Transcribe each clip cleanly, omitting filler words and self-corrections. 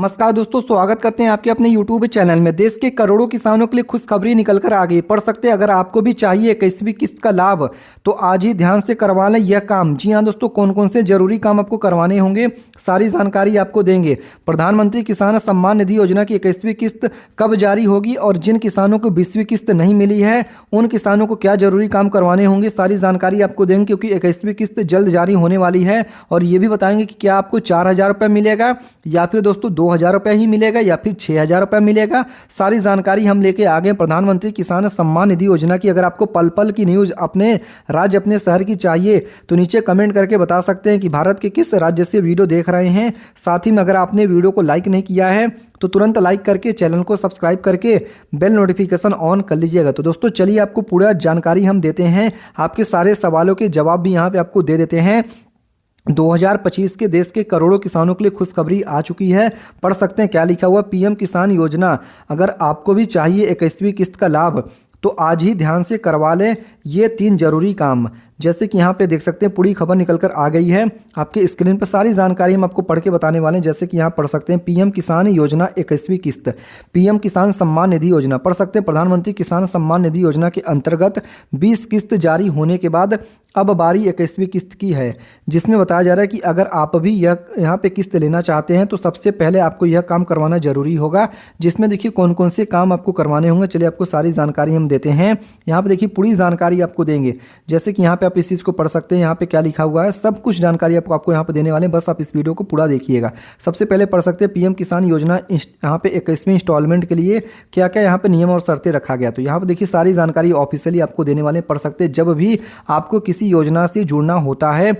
नमस्कार दोस्तों, स्वागत करते हैं आपके अपने YouTube चैनल में। देश के करोड़ों किसानों के लिए खुशखबरी निकल कर आ गई। पढ़ सकते हैं, अगर आपको भी चाहिए 21वीं किस्त का लाभ तो आज ही ध्यान से करवा लें यह काम। जी हाँ दोस्तों, कौन कौन से जरूरी काम आपको करवाने होंगे, सारी जानकारी आपको देंगे। प्रधानमंत्री किसान सम्मान निधि योजना की 21वीं किस्त कब जारी होगी और जिन किसानों को 20वीं किस्त नहीं मिली है उन किसानों को क्या जरूरी काम करवाने होंगे, सारी जानकारी आपको देंगे, क्योंकि 21वीं किस्त जल्द जारी होने वाली है। और ये भी बताएंगे कि क्या आपको 4,000 रुपये मिलेगा या फिर दोस्तों 2,000 रुपये ही मिलेगा या फिर 6,000 रुपये मिलेगा। सारी जानकारी हम लेके आ गए प्रधानमंत्री किसान सम्मान निधि योजना की। अगर आपको पल पल की न्यूज़ अपने राज्य अपने शहर की चाहिए तो नीचे कमेंट करके बता सकते हैं कि भारत के किस राज्य से वीडियो देख रहे हैं। साथ ही में अगर आपने वीडियो को लाइक नहीं किया है तो तुरंत लाइक करके चैनल को सब्सक्राइब करके बेल नोटिफिकेशन ऑन कर लीजिएगा। तो दोस्तों चलिए आपको पूरा जानकारी हम देते हैं, आपके सारे सवालों के जवाब भी यहाँ पे आपको दे देते हैं। 2025 के देश के करोड़ों किसानों के लिए खुशखबरी आ चुकी है। पढ़ सकते हैं क्या लिखा हुआ। पीएम किसान योजना, अगर आपको भी चाहिए 21वीं किस्त का लाभ तो आज ही ध्यान से करवा लें ये 3 जरूरी काम। जैसे कि यहाँ पे देख सकते हैं पूरी खबर निकल कर आ गई है आपके स्क्रीन पर। सारी जानकारी हम आपको पढ़ के बताने वाले हैं। जैसे कि यहाँ पढ़ सकते हैं पीएम किसान योजना 21वीं किस्त, पीएम किसान सम्मान निधि योजना। पढ़ सकते हैं प्रधानमंत्री किसान सम्मान निधि योजना के अंतर्गत 20 किस्त जारी होने के बाद अब बारी 21वीं किस्त की है, जिसमें बताया जा रहा है कि अगर आप भी यहाँ पे किस्त लेना चाहते हैं तो सबसे पहले आपको यह काम करवाना जरूरी होगा। जिसमें देखिए कौन कौन से काम आपको करवाने होंगे। चलिए आपको सारी जानकारी हम देते हैं। यहाँ पे देखिए पूरी जानकारी आपको देंगे। जैसे कि यहाँ पे आप इस चीज़ को पढ़ सकते हैं, यहाँ पे क्या लिखा हुआ है, सब कुछ जानकारी आपको यहाँ पे देने वाले हैं। बस आप इस वीडियो को पूरा देखिएगा। सबसे पहले पढ़ सकते हैं पीएम किसान योजना यहाँ पे 21वीं इंस्टॉलमेंट के लिए क्या क्या यहाँ पे नियम और शर्तें रखा गया। तो यहाँ पे देखिए सारी जानकारी ऑफिशियली आपको देने वाले हैं। पढ़ सकते हैं जब भी आपको किसी योजना से जुड़ना होता है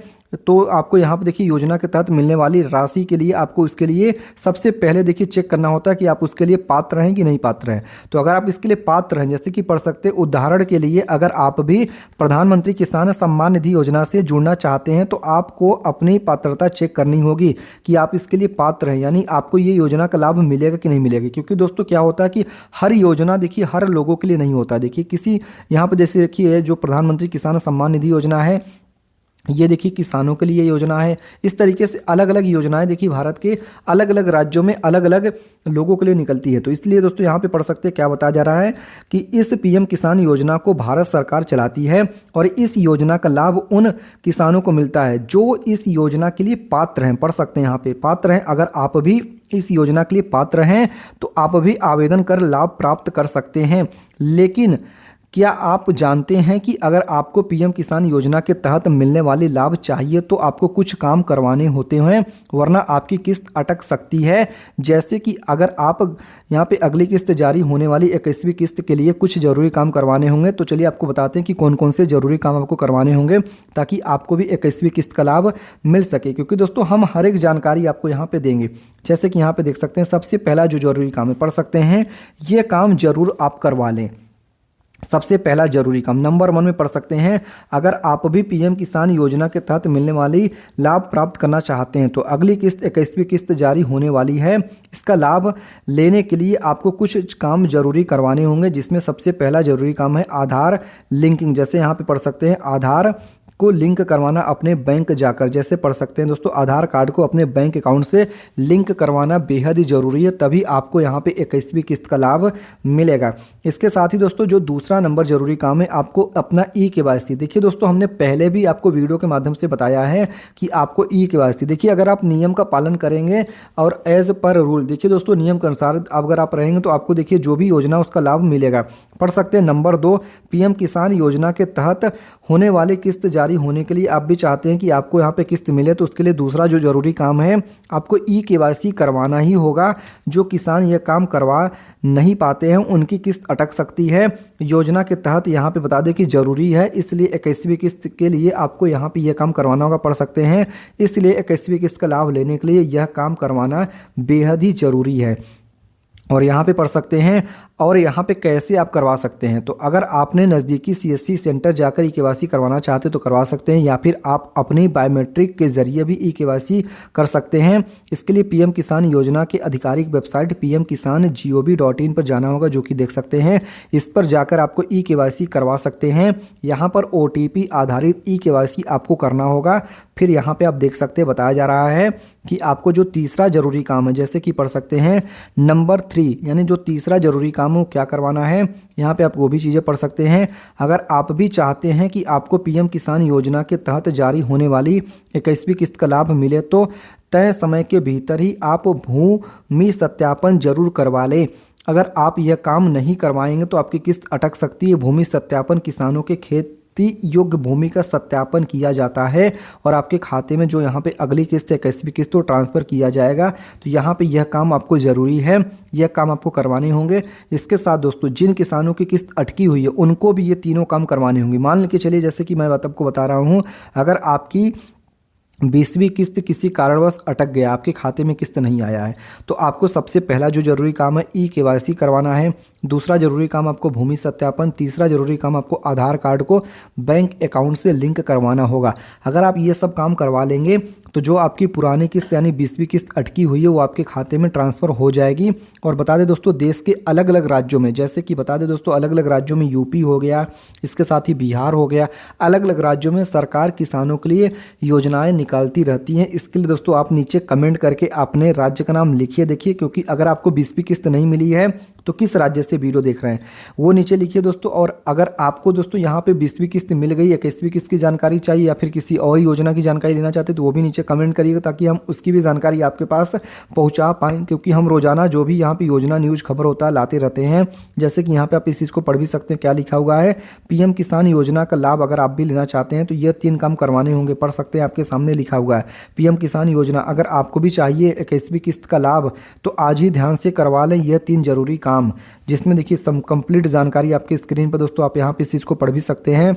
तो आपको यहाँ पे देखिए योजना के तहत मिलने वाली राशि के लिए आपको उसके लिए सबसे पहले देखिए चेक करना होता है कि आप उसके लिए पात्र हैं कि नहीं पात्र हैं। तो अगर आप इसके लिए पात्र हैं, जैसे कि पढ़ सकते हैं उदाहरण के लिए अगर आप भी प्रधानमंत्री किसान सम्मान निधि योजना से जुड़ना चाहते हैं तो आपको अपनी पात्रता चेक करनी होगी कि आप इसके लिए पात्र हैं, यानी आपको ये योजना का लाभ मिलेगा कि नहीं मिलेगा। क्योंकि दोस्तों क्या होता है कि हर योजना देखिए हर लोगों के लिए नहीं होता। देखिए किसी यहाँ पर जैसे देखिए जो प्रधानमंत्री किसान सम्मान निधि योजना है ये देखिए किसानों के लिए योजना है। इस तरीके से अलग अलग योजनाएं देखिए भारत के अलग अलग राज्यों में अलग अलग लोगों के लिए निकलती है। तो इसलिए दोस्तों यहाँ पे पढ़ सकते हैं क्या बताया जा रहा है कि इस पीएम किसान योजना को भारत सरकार चलाती है और इस योजना का लाभ उन किसानों को मिलता है जो इस योजना के लिए पात्र हैं। पढ़ सकते हैं यहाँ पे पात्र हैं। अगर आप भी इस योजना के लिए पात्र हैं तो आप भी आवेदन कर लाभ प्राप्त कर सकते हैं। लेकिन क्या आप जानते हैं कि अगर आपको पीएम किसान योजना के तहत मिलने वाले लाभ चाहिए तो आपको कुछ काम करवाने होते हैं, वरना आपकी किस्त अटक सकती है। जैसे कि अगर आप यहाँ पे अगली किस्त जारी होने वाली 21वीं किस्त के लिए कुछ ज़रूरी काम करवाने होंगे। तो चलिए आपको बताते हैं कि कौन कौन से ज़रूरी काम आपको करवाने होंगे ताकि आपको भी 21वीं किस्त का लाभ मिल सके। क्योंकि दोस्तों हम हर एक जानकारी आपको यहाँ पर देंगे। जैसे कि यहाँ पर देख सकते हैं सबसे पहला जो ज़रूरी काम है, पढ़ सकते हैं ये काम ज़रूर आप करवा लें। सबसे पहला जरूरी काम नंबर 1 में पढ़ सकते हैं, अगर आप भी पीएम किसान योजना के तहत मिलने वाली लाभ प्राप्त करना चाहते हैं तो अगली किस्त 21वीं किस्त जारी होने वाली है। इसका लाभ लेने के लिए आपको कुछ काम जरूरी करवाने होंगे, जिसमें सबसे पहला जरूरी काम है आधार लिंकिंग। जैसे यहाँ पे पढ़ सकते हैं आधार को लिंक करवाना अपने बैंक जाकर। जैसे पढ़ सकते हैं दोस्तों आधार कार्ड को अपने बैंक अकाउंट से लिंक करवाना बेहद ही ज़रूरी है, तभी आपको यहाँ पे 21वीं किस्त का लाभ मिलेगा। इसके साथ ही दोस्तों जो दूसरा नंबर जरूरी काम है आपको अपना ई-केवाईसी। देखिए दोस्तों हमने पहले भी आपको वीडियो के माध्यम से बताया है कि आपको ई-केवाईसी देखिए अगर आप नियम का पालन करेंगे और एज पर रूल देखिए दोस्तों नियम के अनुसार अगर आप रहेंगे तो आपको देखिए जो भी योजना उसका लाभ मिलेगा। पढ़ सकते हैं नंबर 2 पीएम किसान योजना के तहत होने वाली किस्त जारी होने के लिए आप भी चाहते हैं कि आपको यहाँ पे किस्त मिले तो उसके लिए दूसरा जो जरूरी काम है आपको ई-केवाईसी करवाना ही होगा। जो किसान ये काम करवा नहीं पाते हैं उनकी किस्त अटक सकती है। योजना के तहत यहाँ पे बता दें कि जरूरी है, इसलिए 21वीं किस्त के लिए आपको यहाँ पे यह काम करवाना होगा। पढ़ सकते हैं इसलिए 21वीं किस्त का लाभ लेने के लिए यह काम करवाना बेहद ही जरूरी है। और यहाँ पे पढ़ सकते हैं और यहाँ पे कैसे आप करवा सकते हैं। तो अगर आपने नज़दीकी CSC सेंटर जाकर ई-KYC करवाना चाहते तो करवा सकते हैं, या फिर आप अपनी बायोमेट्रिक के जरिए भी ई-KYC कर सकते हैं। इसके लिए PM किसान योजना के आधिकारिक वेबसाइट pmkisan.gov.in पर जाना होगा, जो कि देख सकते हैं। इस पर जाकर आपको ई-KYC करवा सकते हैं। यहाँ पर OTP आधारित ई-KYC आपको करना होगा। फिर यहाँ पे आप देख सकते हैं बताया जा रहा है कि आपको जो तीसरा जरूरी काम है, जैसे कि पढ़ सकते हैं नंबर 3, यानी जो तीसरा जरूरी काम है क्या करवाना है। यहाँ पे आप वो भी चीज़ें पढ़ सकते हैं। अगर आप भी चाहते हैं कि आपको PM किसान योजना के तहत जारी होने वाली 21वीं किस्त का लाभ मिले तो तय समय के भीतर ही आप भूमि सत्यापन जरूर करवा लें। अगर आप यह काम नहीं करवाएंगे तो आपकी किस्त अटक सकती है। भूमि सत्यापन किसानों के खेती योग्य भूमि का सत्यापन किया जाता है और आपके खाते में जो यहाँ पे अगली किस्त है 21वीं किस्त तो ट्रांसफ़र किया जाएगा। तो यहाँ पे यह काम आपको ज़रूरी है, यह काम आपको करवाने होंगे। इसके साथ दोस्तों जिन किसानों की किस्त अटकी हुई है उनको भी ये तीनों काम करवाने होंगे। मान के चलिए जैसे कि मैं आपको बता रहा हूँ, अगर आपकी 20वीं किस्त किसी कारणवश अटक गया, आपके खाते में किस्त नहीं आया है, तो आपको सबसे पहला जो जरूरी काम है ई-KYC करवाना है। दूसरा जरूरी काम आपको भूमि सत्यापन, तीसरा जरूरी काम आपको आधार कार्ड को बैंक अकाउंट से लिंक करवाना होगा। अगर आप ये सब काम करवा लेंगे तो जो आपकी पुरानी किस्त यानी 20वीं किस्त अटकी हुई है वो आपके खाते में ट्रांसफ़र हो जाएगी। और बता दें दोस्तों देश के अलग अलग राज्यों में, जैसे कि बता दें दोस्तों अलग अलग राज्यों में UP हो गया, इसके साथ ही बिहार हो गया, अलग अलग राज्यों में सरकार किसानों के लिए योजनाएं निकालती रहती हैं। इसके लिए दोस्तों आप नीचे कमेंट करके अपने राज्य का नाम लिखिए देखिए, क्योंकि अगर आपको 20वीं किस्त नहीं मिली है तो किस राज्य से वीडियो देख रहे हैं वो नीचे लिखिए दोस्तों। और अगर आपको दोस्तों यहाँ पे 20वीं किस्त मिल गई, 21वीं किस्त की जानकारी चाहिए या फिर किसी और योजना की जानकारी लेना चाहते तो वो भी नीचे कमेंट करिएगा, ताकि हम उसकी भी जानकारी आपके पास पहुँचा पाएँ। क्योंकि हम रोजाना जो भी यहाँ पे योजना न्यूज़ खबर होता है लाते रहते हैं। जैसे कि यहाँ पे आप इस चीज़ को पढ़ भी सकते हैं, क्या लिखा हुआ है, PM किसान योजना का लाभ अगर आप भी लेना चाहते हैं तो ये 3 काम करवाने होंगे। पढ़ सकते हैं, आपके सामने लिखा हुआ है PM किसान योजना। अगर आपको भी चाहिए 21वीं किस्त का लाभ तो आज ही ध्यान से करवा लें यह 3 जरूरी काम, जिसमें देखिए कंप्लीट जानकारी आपके स्क्रीन पर दोस्तों आप यहाँ पे इस चीज़ को पढ़ भी सकते हैं।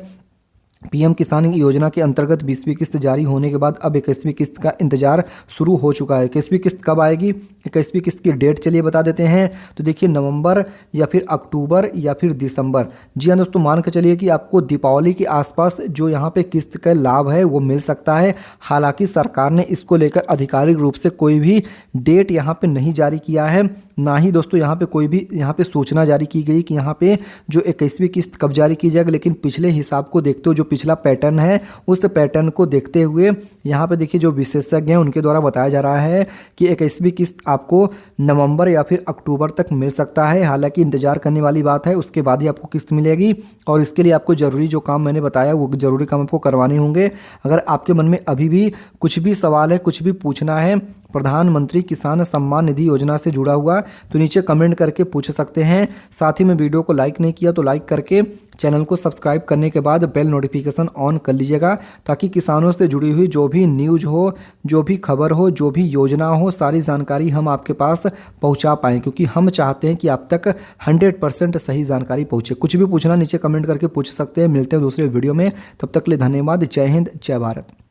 PM किसान योजना के अंतर्गत 20वीं किस्त जारी होने के बाद अब 21वीं किस्त का इंतजार शुरू हो चुका है। 21वीं किस्त कब आएगी, 21वीं किस्त की डेट चलिए बता देते हैं। तो देखिए नवंबर या फिर अक्टूबर या फिर दिसंबर। जी हाँ दोस्तों, मान के चलिए कि आपको दीपावली के आसपास जो यहाँ पे किस्त का लाभ है वो मिल सकता है। हालांकि सरकार ने इसको लेकर आधिकारिक रूप से कोई भी डेट यहाँ पे नहीं जारी किया है, ना ही दोस्तों यहाँ पे कोई भी यहाँ पे सूचना जारी की गई कि यहाँ पे जो 21वीं किस्त कब जारी की जाएगी। लेकिन पिछले हिसाब को देखते हुए जो पिछला पैटर्न है उस पैटर्न को देखते हुए यहाँ पे देखिए जो विशेषज्ञ हैं उनके द्वारा बताया जा रहा है कि 21वीं किस्त आपको नवंबर या फिर अक्टूबर तक मिल सकता है। हालांकि इंतजार करने वाली बात है, उसके बाद ही आपको किस्त मिलेगी। और इसके लिए आपको ज़रूरी जो काम मैंने बताया वो ज़रूरी काम आपको करवाने होंगे। अगर आपके मन में अभी भी कुछ भी सवाल है, कुछ भी पूछना है प्रधानमंत्री किसान सम्मान निधि योजना से जुड़ा हुआ, तो नीचे कमेंट करके पूछ सकते हैं। साथ ही में वीडियो को लाइक नहीं किया तो लाइक करके चैनल को सब्सक्राइब करने के बाद बेल नोटिफिकेशन ऑन कर लीजिएगा, ताकि किसानों से जुड़ी हुई जो भी न्यूज़ हो, जो भी खबर हो, जो भी योजना हो, सारी जानकारी हम आपके पास पहुंचा पाएँ। क्योंकि हम चाहते हैं कि आप तक 100% सही जानकारी पहुंचे। कुछ भी पूछना नीचे कमेंट करके पूछ सकते हैं। मिलते हैं दूसरे वीडियो में, तब तक के लिए धन्यवाद। जय हिंद, जय भारत।